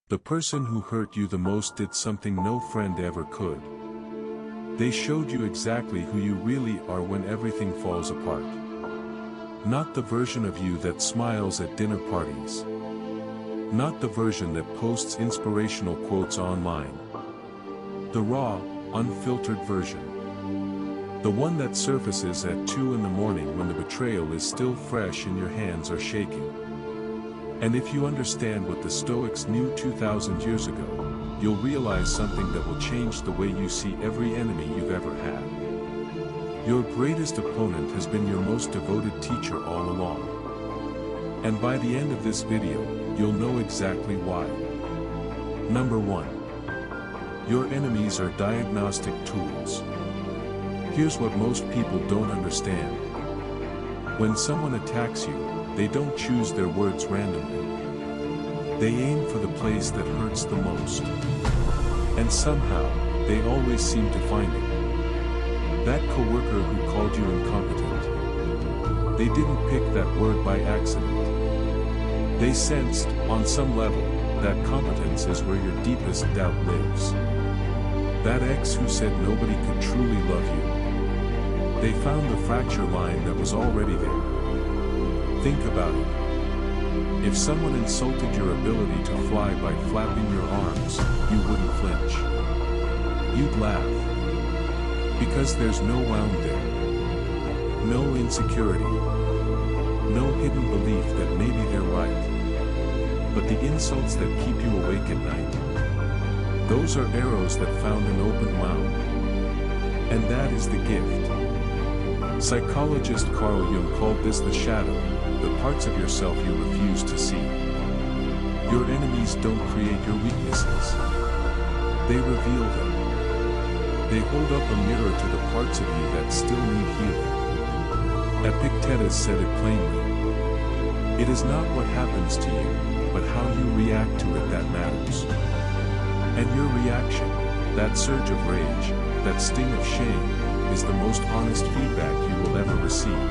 The person who hurt you the most did something no friend ever could. They showed you exactly who you really are when everything falls apart. Not the version of you that smiles at dinner parties. Not the version that posts inspirational quotes online. The raw, unfiltered version. The one that surfaces at 2 in the morning when the betrayal is still fresh and your hands are shaking. And if you understand what the Stoics knew 2,000 years ago, you'll realize something that will change the way you see every enemy you've ever had. Your greatest opponent has been your most devoted teacher all along. And by the end of this video, you'll know exactly why. Number 1. Your enemies are diagnostic tools. Here's what most people don't understand. When someone attacks you, they don't choose their words randomly. They aim for the place that hurts the most. And somehow, they always seem to find it. That coworker who called you incompetent. They didn't pick that word by accident. They sensed, on some level, that competence is where your deepest doubt lives. That ex who said nobody could truly love you. They found the fracture line that was already there. Think about it. If someone insulted your ability to fly by flapping your arms, you wouldn't flinch. You'd laugh. Because there's no wound there. No insecurity. No hidden belief that maybe they're right. But the insults that keep you awake at night. Those are arrows that found an open wound. And that is the gift. Psychologist Carl Jung called this the shadow, the parts of yourself you refuse to see. Your enemies don't create your weaknesses. They reveal them. They hold up a mirror to the parts of you that still need healing. Epictetus said it plainly. It is not what happens to you, but how you react to it that matters. And your reaction, that surge of rage, that sting of shame, is the most honest feedback you will ever receive.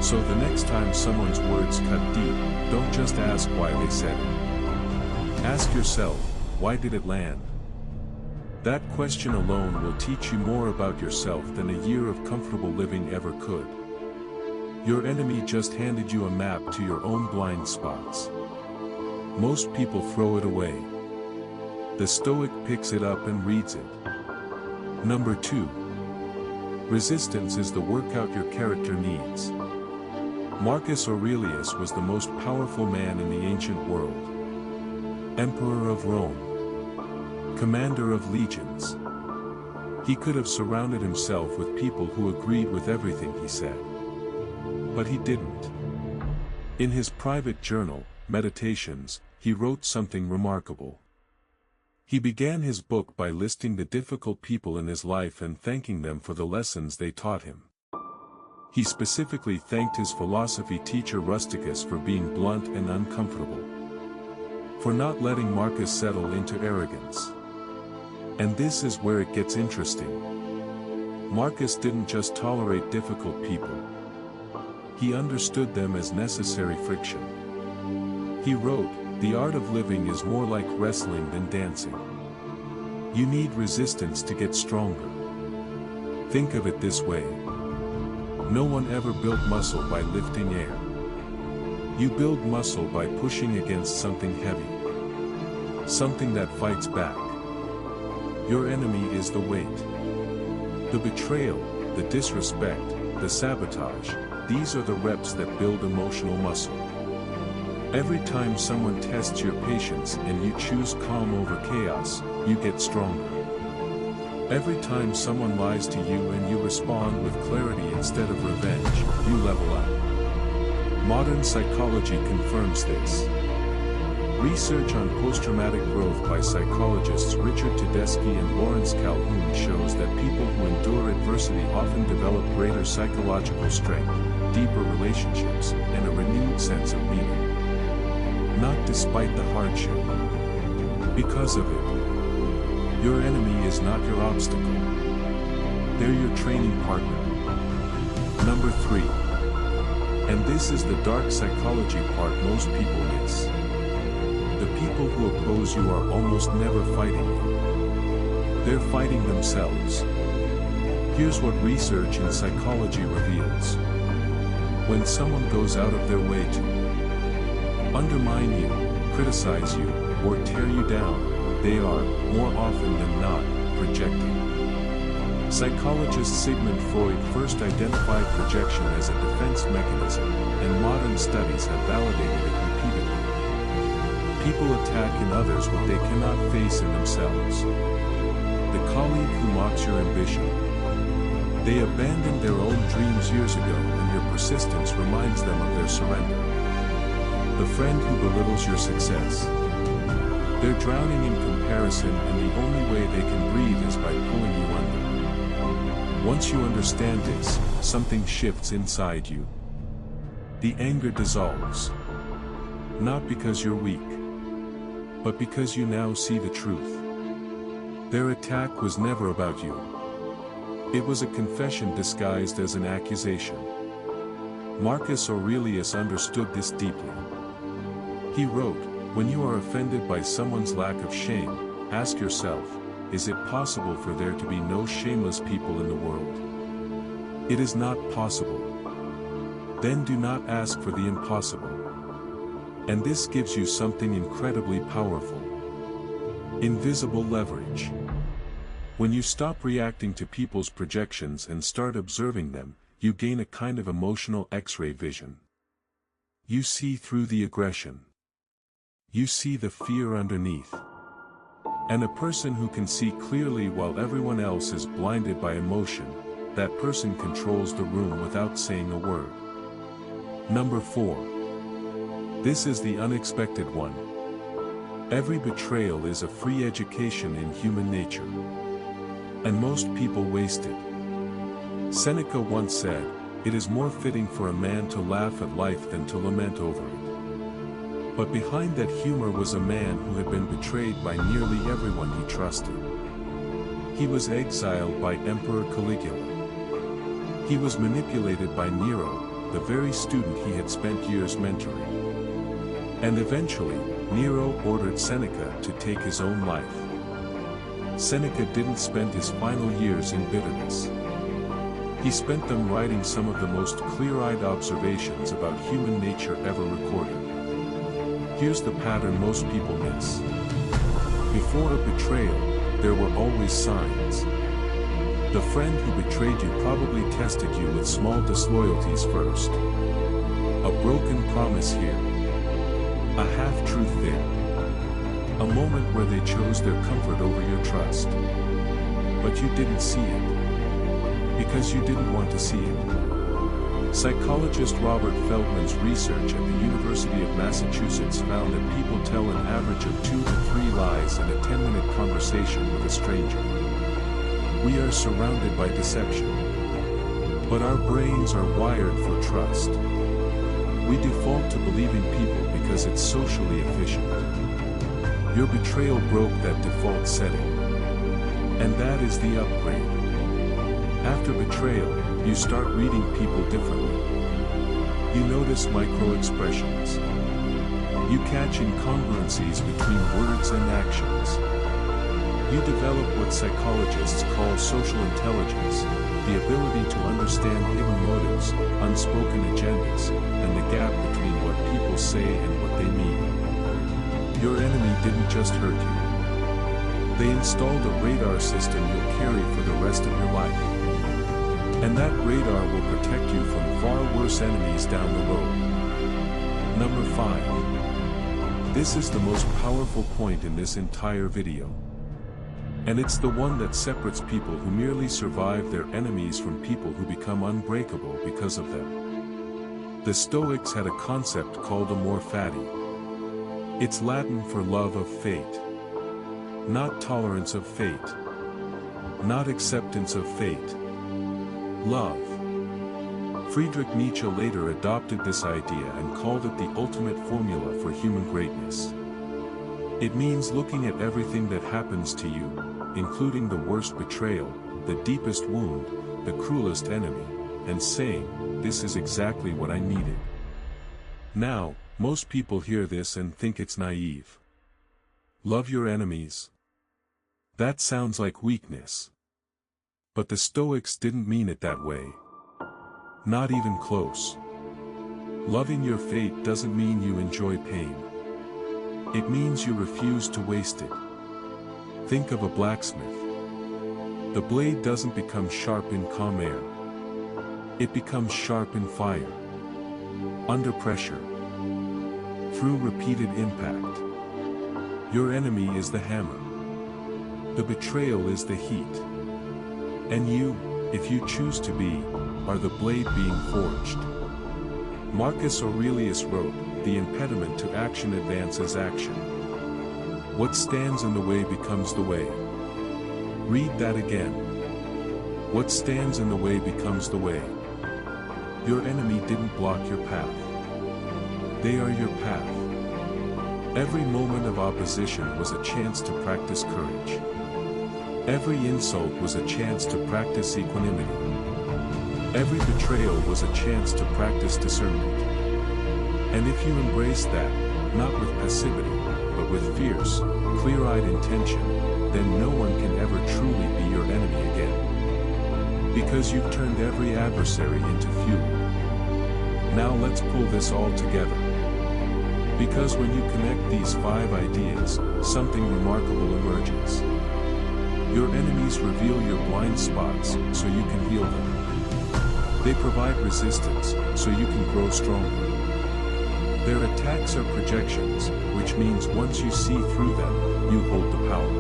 So the next time someone's words cut deep, don't just ask why they said it. Ask yourself, why did it land? That question alone will teach you more about yourself than a year of comfortable living ever could. Your enemy just handed you a map to your own blind spots. Most people throw it away. The Stoic picks it up and reads it. Number 2. Resistance is the workout your character needs. Marcus Aurelius was the most powerful man in the ancient world. Emperor of Rome. Commander of legions. He could have surrounded himself with people who agreed with everything he said. But he didn't. In his private journal, Meditations, he wrote something remarkable. He began his book by listing the difficult people in his life and thanking them for the lessons they taught him. He specifically thanked his philosophy teacher Rusticus for being blunt and uncomfortable. For not letting Marcus settle into arrogance. And this is where it gets interesting. Marcus didn't just tolerate difficult people. He understood them as necessary friction. He wrote, "The art of living is more like wrestling than dancing. You need resistance to get stronger." Think of it this way. No one ever built muscle by lifting air. You build muscle by pushing against something heavy. Something that fights back. Your enemy is the weight. The betrayal, the disrespect, the sabotage, these are the reps that build emotional muscle. Every time someone tests your patience and you choose calm over chaos, you get stronger. Every time someone lies to you and you respond with clarity instead of revenge, you level up. Modern psychology confirms this. Research on post-traumatic growth by psychologists Richard Tedeschi and Lawrence Calhoun shows that people who endure adversity often develop greater psychological strength, deeper relationships, and a renewed sense of meaning. Not despite the hardship. Because of it. Your enemy is not your obstacle. They're your training partner. Number 3. And this is the dark psychology part most people miss. The people who oppose those you are almost never fighting you. They're fighting themselves. Here's what research in psychology reveals. When someone goes out of their way to undermine you, criticize you, or tear you down, they are, more often than not, projecting. Psychologist Sigmund Freud first identified projection as a defense mechanism, and modern studies have validated it repeatedly. People attack in others what they cannot face in themselves. The colleague who mocks your ambition. They abandoned their own dreams years ago, and your persistence reminds them of their surrender. The friend who belittles your success. They're drowning in comparison, and the only way they can breathe is by pulling you under. Once you understand this, something shifts inside you. The anger dissolves. Not because you're weak, but because you now see the truth. Their attack was never about you. It was a confession disguised as an accusation. Marcus Aurelius understood this deeply. He wrote, "When you are offended by someone's lack of shame, ask yourself, is it possible for there to be no shameless people in the world? It is not possible. Then do not ask for the impossible." And this gives you something incredibly powerful. Invisible leverage. When you stop reacting to people's projections and start observing them, you gain a kind of emotional X-ray vision. You see through the aggression. You see the fear underneath. And a person who can see clearly while everyone else is blinded by emotion, that person controls the room without saying a word. Number 4. This is the unexpected one. Every betrayal is a free education in human nature. And most people waste it. Seneca once said, "It is more fitting for a man to laugh at life than to lament over it." But behind that humor was a man who had been betrayed by nearly everyone he trusted. He was exiled by Emperor Caligula. He was manipulated by Nero, the very student he had spent years mentoring. And eventually, Nero ordered Seneca to take his own life. Seneca didn't spend his final years in bitterness. He spent them writing some of the most clear-eyed observations about human nature ever recorded. Here's the pattern most people miss. Before a betrayal, there were always signs. The friend who betrayed you probably tested you with small disloyalties first. A broken promise here. A half-truth there. A moment where they chose their comfort over your trust. But you didn't see it. Because you didn't want to see it. Psychologist Robert Feldman's research at the University of Massachusetts found that people tell an average of 2 to 3 lies in a 10-minute conversation with a stranger. We are surrounded by deception. But our brains are wired for trust. We default to believing people because it's socially efficient. Your betrayal broke that default setting. And that is the upgrade. After betrayal, you start reading people differently. You notice micro-expressions. You catch incongruencies between words and actions. You develop what psychologists call social intelligence, the ability to understand hidden motives, unspoken agendas, and the gap between what people say and what they mean. Your enemy didn't just hurt you. They installed a radar system you'll carry for the rest of your life. And that radar will protect you from far worse enemies down the road. Number 5. This is the most powerful point in this entire video. And it's the one that separates people who merely survive their enemies from people who become unbreakable because of them. The Stoics had a concept called Amor Fati. It's Latin for love of fate. Not tolerance of fate. Not acceptance of fate. Love. Friedrich Nietzsche later adopted this idea and called it the ultimate formula for human greatness. It means looking at everything that happens to you, including the worst betrayal, the deepest wound, the cruelest enemy, and saying, "This is exactly what I needed." Now, most people hear this and think it's naive. Love your enemies. That sounds like weakness. But the Stoics didn't mean it that way. Not even close. Loving your fate doesn't mean you enjoy pain. It means you refuse to waste it. Think of a blacksmith. The blade doesn't become sharp in calm air. It becomes sharp in fire. Under pressure. Through repeated impact. Your enemy is the hammer. The betrayal is the heat. And you, if you choose to be, are the blade being forged. Marcus Aurelius wrote, "The impediment to action advances action. What stands in the way becomes the way." Read that again. What stands in the way becomes the way. Your enemy didn't block your path. They are your path. Every moment of opposition was a chance to practice courage. Every insult was a chance to practice equanimity. Every betrayal was a chance to practice discernment. And if you embrace that, not with passivity, but with fierce, clear-eyed intention, then no one can ever truly be your enemy again. Because you've turned every adversary into fuel. Now let's pull this all together. Because when you connect these 5 ideas, something remarkable emerges. Your enemies reveal your blind spots, so you can heal them. They provide resistance, so you can grow stronger. Their attacks are projections, which means once you see through them, you hold the power.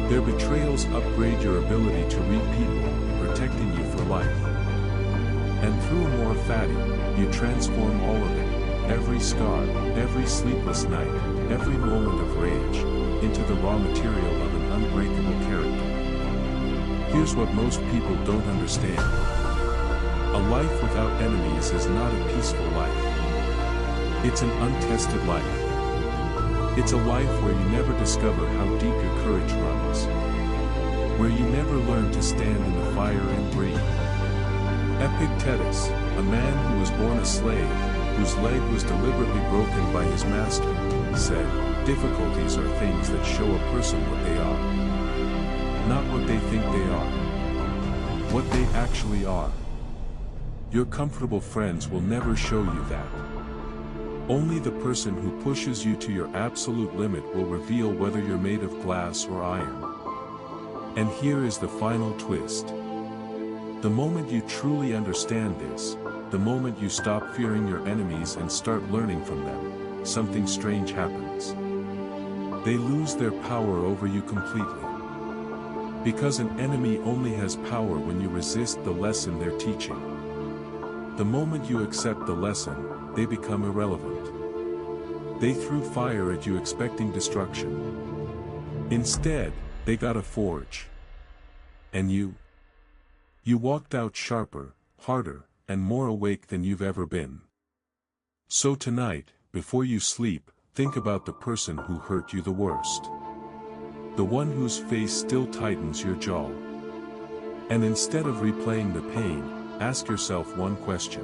Their betrayals upgrade your ability to read people, protecting you for life. And through Amor Fati, you transform all of it, every scar, every sleepless night, every moment of rage, into the raw material of an unbreakable character. Here's what most people don't understand. A life without enemies is not a peaceful life. It's an untested life. It's a life where you never discover how deep your courage runs. Where you never learn to stand in the fire and breathe. Epictetus, a man who was born a slave, whose leg was deliberately broken by his master, said, "Difficulties are things that show a person what they are. Not what they think they are. What they actually are." Your comfortable friends will never show you that. Only the person who pushes you to your absolute limit will reveal whether you're made of glass or iron. And here is the final twist. The moment you truly understand this, the moment you stop fearing your enemies and start learning from them, something strange happens. They lose their power over you completely. Because an enemy only has power when you resist the lesson they're teaching. The moment you accept the lesson, they become irrelevant. They threw fire at you expecting destruction. Instead, they got a forge. And you? You walked out sharper, harder, and more awake than you've ever been. So tonight, before you sleep, think about the person who hurt you the worst. The one whose face still tightens your jaw. And instead of replaying the pain, ask yourself one question.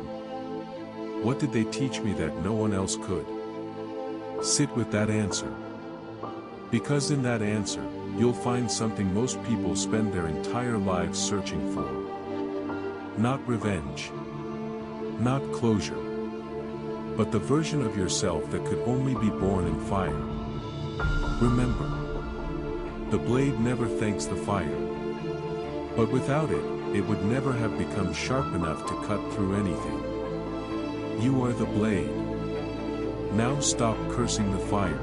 What did they teach me that no one else could? Sit with that answer. Because in that answer, you'll find something most people spend their entire lives searching for. Not revenge. Not closure. But the version of yourself that could only be born in fire. Remember. The blade never thanks the fire. But without it, it would never have become sharp enough to cut through anything. You are the blade. Now stop cursing the fire.